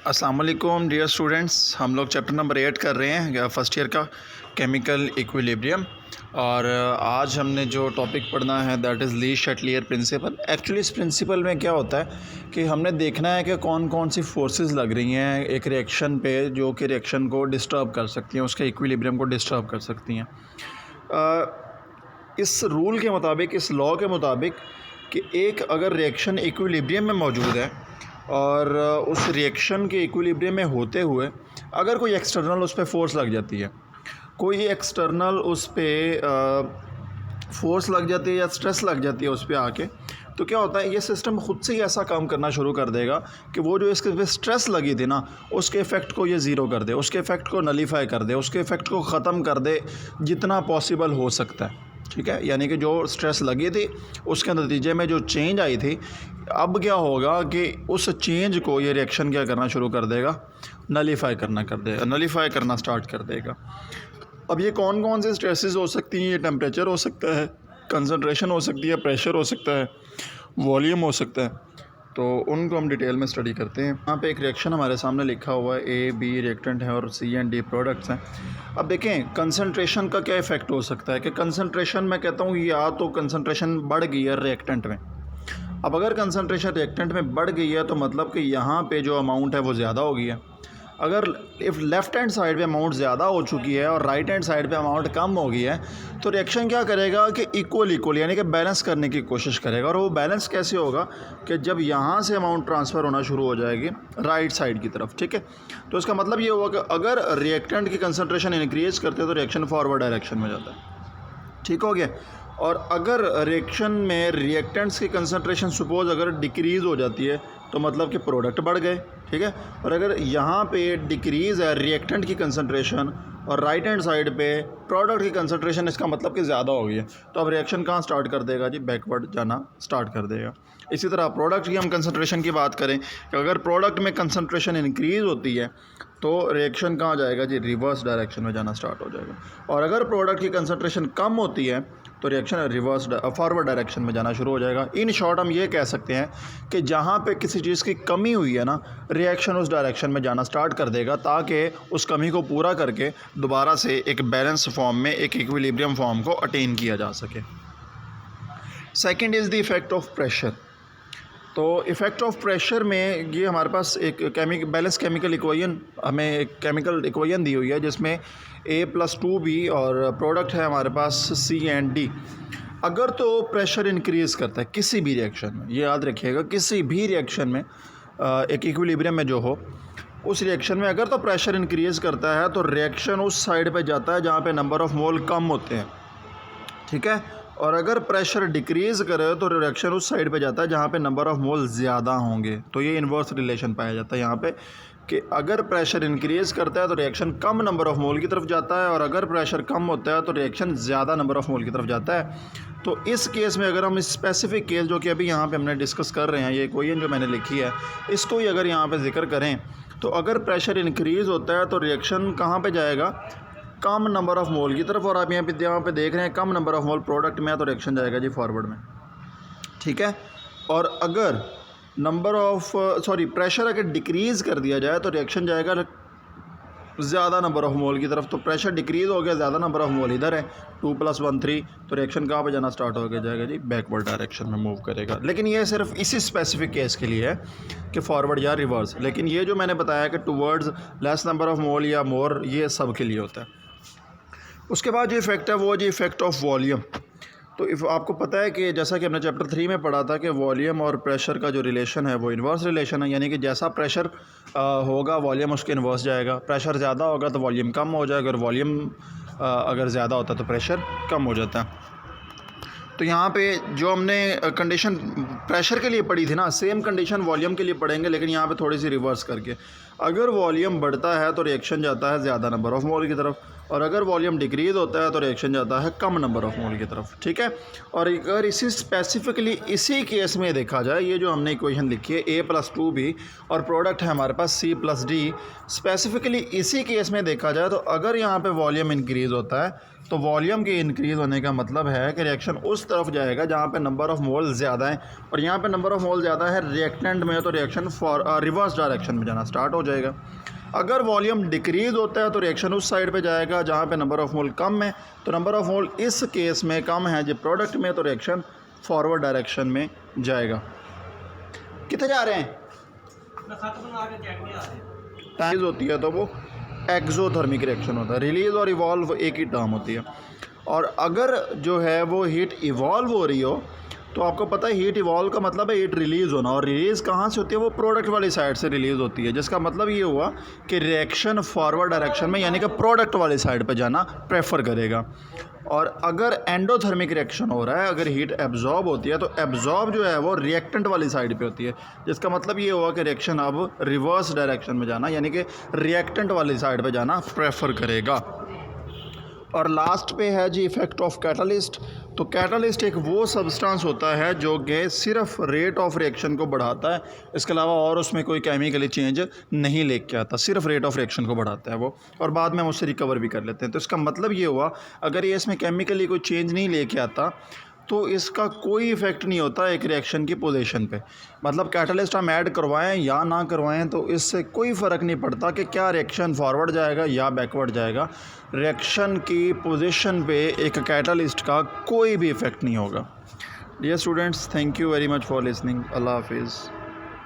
अस्सलाम वालेकुम dear students. हम लोग चैप्टर नंबर 8 कर रहे हैं फ़र्स्ट ईयर का, केमिकल इक्विलिब्रियम। और आज हमने जो टॉपिक पढ़ना है that is Le Chatelier principle. Actually इस प्रिंसिपल में क्या होता है कि हमने देखना है कि कौन कौन सी फोर्सेस लग रही हैं एक रिएक्शन पे जो कि रिएक्शन को डिस्टर्ब कर सकती हैं, उसके इक्विलिब्रियम को डिस्टर्ब कर सकती हैं। इस रूल के मुताबिक, इस लॉ के मुताबिक कि एक अगर रिएक्शन इक्विलिब्रियम में मौजूद है और उस रिएक्शन के इक्विलिब्रियम में होते हुए अगर कोई एक्सटर्नल उस पर फोर्स लग जाती है, कोई एक्सटर्नल उस पर फोर्स लग जाती है या स्ट्रेस लग जाती है उस पर आके, तो क्या होता है ये सिस्टम ख़ुद से ही ऐसा काम करना शुरू कर देगा कि वो जो इसके पे स्ट्रेस लगी थी ना, उसके इफ़ेक्ट को ये ज़ीरो कर दे, उसके इफ़ेक्ट को नलीफाई कर दे, उसके इफ़ेक्ट को ख़त्म कर दे जितना पॉसिबल हो सकता है। ठीक है, यानी कि जो स्ट्रेस लगी थी उसके नतीजे में जो चेंज आई थी, अब क्या होगा कि उस चेंज को ये रिएक्शन क्या करना शुरू कर देगा, नलीफाई करना स्टार्ट कर देगा। अब ये कौन कौन से स्ट्रेसेस हो सकती हैं? ये टेम्परेचर हो सकता है, कंसंट्रेशन हो सकती है, प्रेशर हो सकता है, वॉल्यूम हो सकता है। तो उनको हम डिटेल में स्टडी करते हैं। यहाँ पे एक रिएक्शन हमारे सामने लिखा हुआ है, ए बी रिएक्टेंट है और सी एंड डी प्रोडक्ट्स हैं। अब देखें कंसंट्रेशन का क्या इफ़ेक्ट हो सकता है कि कंसंट्रेशन मैं कहता हूँ या तो कंसंट्रेशन बढ़ गई है रिएक्टेंट में। अब अगर कंसंट्रेशन रिएक्टेंट में बढ़ गई है तो मतलब कि यहाँ पे जो अमाउंट है वो ज़्यादा हो गई है। अगर इफ़ लेफ़्ट हैंड साइड पे अमाउंट ज़्यादा हो चुकी है और राइट हैंड साइड पे अमाउंट कम हो गई है, तो रिएक्शन क्या करेगा कि इक्वल यानी कि बैलेंस करने की कोशिश करेगा। और वो बैलेंस कैसे होगा कि जब यहाँ से अमाउंट ट्रांसफ़र होना शुरू हो जाएगी राइट साइड की तरफ। ठीक है, तो इसका मतलब ये हुआ कि अगर रिएक्टेंट की कंसनट्रेशन इंक्रीज़ करते हैं तो रिएक्शन फॉरवर्ड डायरेक्शन में जाता है। ठीक हो गया। और अगर रिएक्शन में रिएक्टेंट्स की कंसंट्रेशन सपोज़ अगर डिक्रीज़ हो जाती है तो मतलब कि प्रोडक्ट बढ़ गए। ठीक है, और अगर यहाँ पे डिक्रीज़ है रिएक्टेंट की कंसंट्रेशन और राइट हैंड साइड पे प्रोडक्ट की कंसंट्रेशन, इसका मतलब कि ज़्यादा हो गई है, तो अब रिएक्शन कहाँ स्टार्ट कर देगा जी? बैकवर्ड जाना स्टार्ट कर देगा। इसी तरह प्रोडक्ट की हम कंसंट्रेशन की बात करें कि अगर प्रोडक्ट में कंसंट्रेशन इंक्रीज़ होती है तो रिएक्शन कहाँ जाएगा जी? रिवर्स डायरेक्शन में जाना स्टार्ट हो जाएगा। और अगर प्रोडक्ट की कंसंट्रेशन कम होती है तो रिएक्शन फॉरवर्ड डायरेक्शन में जाना शुरू हो जाएगा। इन शॉर्ट हम ये कह सकते हैं कि जहाँ पे किसी चीज़ की कमी हुई है ना, रिएक्शन उस डायरेक्शन में जाना स्टार्ट कर देगा ताकि उस कमी को पूरा करके दोबारा से एक बैलेंस फॉर्म में, एक इक्विलिब्रियम फॉर्म को अटेन किया जा सके। Second is the effect of pressure. तो इफ़ेक्ट ऑफ प्रेशर में ये हमारे पास एक बैलेंस केमिकल इक्वेशन, हमें एक केमिकल इक्वेशन दी हुई है जिसमें A+2B और प्रोडक्ट है हमारे पास C एंड D। अगर तो प्रेशर इंक्रीज़ करता है किसी भी रिएक्शन में, ये याद रखिएगा, किसी भी रिएक्शन में एक इक्विलिब्रियम में जो हो, उस रिएक्शन में अगर तो प्रेशर इंक्रीज़ करता है तो रिएक्शन उस साइड पे जाता है जहाँ पे नंबर ऑफ़ मोल कम होते हैं। ठीक है, और अगर प्रेशर डिक्रीज़ करे तो रिएक्शन उस साइड पे जाता है जहाँ पे नंबर ऑफ़ मोल ज़्यादा होंगे। तो ये इन्वर्स रिलेशन पाया जाता है यहाँ पे कि अगर प्रेशर इंक्रीज़ करता है तो रिएक्शन कम नंबर ऑफ़ मोल की तरफ जाता है और अगर प्रेशर कम होता है तो रिएक्शन ज़्यादा नंबर ऑफ़ मोल की तरफ जाता है। तो इस केस में अगर हम इस स्पेसिफिक केस जो कि अभी यहाँ पे हमने डिस्कस कर रहे हैं, ये इक्वेशन जो मैंने लिखी है, इसको ही अगर यहाँ पे ज़िक्र करें तो अगर प्रेशर इंक्रीज़ होता है तो रिएक्शन कहाँ पर जाएगा? कम नंबर ऑफ़ मोल की तरफ। और आप यहाँ पे देख रहे हैं कम नंबर ऑफ़ मोल प्रोडक्ट में है तो रिएक्शन जाएगा जी फॉरवर्ड में। ठीक है, और अगर प्रेशर अगर डिक्रीज़ कर दिया जाए तो रिएक्शन जाएगा ज़्यादा नंबर ऑफ़ मोल की तरफ। तो प्रेशर डिक्रीज़ हो गया, ज़्यादा नंबर ऑफ़ मोल इधर है, 2 + 1 3, तो रिएक्शन कहाँ पे जाना स्टार्ट हो गया जाएगा जी? बैकवर्ड डायरेक्शन में मूव करेगा। लेकिन ये सिर्फ इसी स्पेसिफिक केस के लिए है कि फॉरवर्ड या रिवर्स। लेकिन ये जो मैंने बताया कि टूवर्ड्स लेस नंबर ऑफ़ मोल या मोर, ये सब के लिए होता है। उसके बाद जो इफ़ेक्ट है वो जी इफ़ेक्ट ऑफ वॉल्यूम। तो आपको पता है कि जैसा कि हमने चैप्टर 3 में पढ़ा था कि वॉल्यूम और प्रेशर का जो रिलेशन है वो इन्वर्स रिलेशन है, यानी कि जैसा प्रेशर होगा वॉल्यूम उसके इन्वर्स जाएगा। प्रेशर ज़्यादा होगा तो वॉल्यूम कम हो जाएगा और वॉल्यूम अगर ज़्यादा होता है तो प्रेशर कम हो जाता है। तो यहाँ पे जो हमने कंडीशन प्रेशर के लिए पढ़ी थी ना, सेम कंडीशन वॉल्यूम के लिए पढ़ेंगे, लेकिन यहाँ पे थोड़ी सी रिवर्स करके। अगर वॉल्यूम बढ़ता है तो रिएक्शन जाता है ज़्यादा नंबर ऑफ़ मोल की तरफ और अगर वॉल्यूम डिक्रीज़ होता है तो रिएक्शन जाता है कम नंबर ऑफ मोल की तरफ, ठीक है। और अगर इसी स्पेसिफिकली इसी केस में देखा जाए, ये जो हमने इक्वेशन लिखी है A+2B और प्रोडक्ट है हमारे पास C+D, स्पेसिफिकली इसी केस में देखा जाए तो अगर यहाँ पे वॉल्यूम इंक्रीज़ होता है तो वॉल्यूम के इंक्रीज़ होने का मतलब है कि रिएक्शन उस तरफ जाएगा जहाँ पे नंबर ऑफ़ मोल ज़्यादा है, और यहाँ पे नंबर ऑफ़ मोल ज़्यादा है रिएक्टेंट में, तो रिएक्शन रिवर्स डायरेक्शन में जाना स्टार्ट हो जाएगा। अगर वॉल्यूम डिक्रीज़ होता है तो रिएक्शन उस साइड पे जाएगा जहाँ पे नंबर ऑफ़ मोल कम है, तो नंबर ऑफ़ मोल इस केस में कम है जो प्रोडक्ट में, तो रिएक्शन फॉरवर्ड डायरेक्शन में जाएगा। कितने जा रहे हैं? टाइम होती है तो वो एक्सोथर्मिक रिएक्शन होता है। रिलीज़ और इवॉल्व एक ही टर्म होती है। और अगर जो है वो हीट इवॉल्व हो रही हो तो आपको पता है हीट इवॉल्व का मतलब है हीट रिलीज़ होना, और रिलीज़ कहाँ से होती है? वो प्रोडक्ट वाली साइड से रिलीज़ होती है, जिसका मतलब ये हुआ कि रिएक्शन फॉरवर्ड डायरेक्शन में यानी कि प्रोडक्ट वाली साइड पे जाना प्रेफर करेगा। और अगर एंडोथर्मिक रिएक्शन हो रहा है, अगर हीट एब्जॉर्ब होती है तो एब्जॉर्ब जो है वो रिएक्टेंट वाली साइड पे होती है, जिसका मतलब ये हुआ कि रिएक्शन अब रिवर्स डायरेक्शन में जाना यानी कि रिएक्टेंट वाली साइड पे जाना प्रेफर करेगा। और लास्ट पे है जी इफ़ेक्ट ऑफ कैटलिस्ट। तो कैटलिस्ट एक वो सब्सटेंस होता है जो कि सिर्फ रेट ऑफ रिएक्शन को बढ़ाता है, इसके अलावा और उसमें कोई केमिकली चेंज नहीं लेके आता, सिर्फ रेट ऑफ रिएक्शन को बढ़ाता है वो, और बाद में हम उससे रिकवर भी कर लेते हैं। तो इसका मतलब ये हुआ अगर ये इसमें केमिकली कोई चेंज नहीं लेके आता तो इसका कोई इफ़ेक्ट नहीं होता एक रिएक्शन की पोजीशन पे। मतलब कैटलिस्ट हम ऐड करवाएं या ना करवाएं तो इससे कोई फ़र्क नहीं पड़ता कि क्या रिएक्शन फॉरवर्ड जाएगा या बैकवर्ड जाएगा, रिएक्शन की पोजीशन पे एक कैटलिस्ट का कोई भी इफ़ेक्ट नहीं होगा। Dear students, thank you very much for listening. अल्लाह हाफिज़।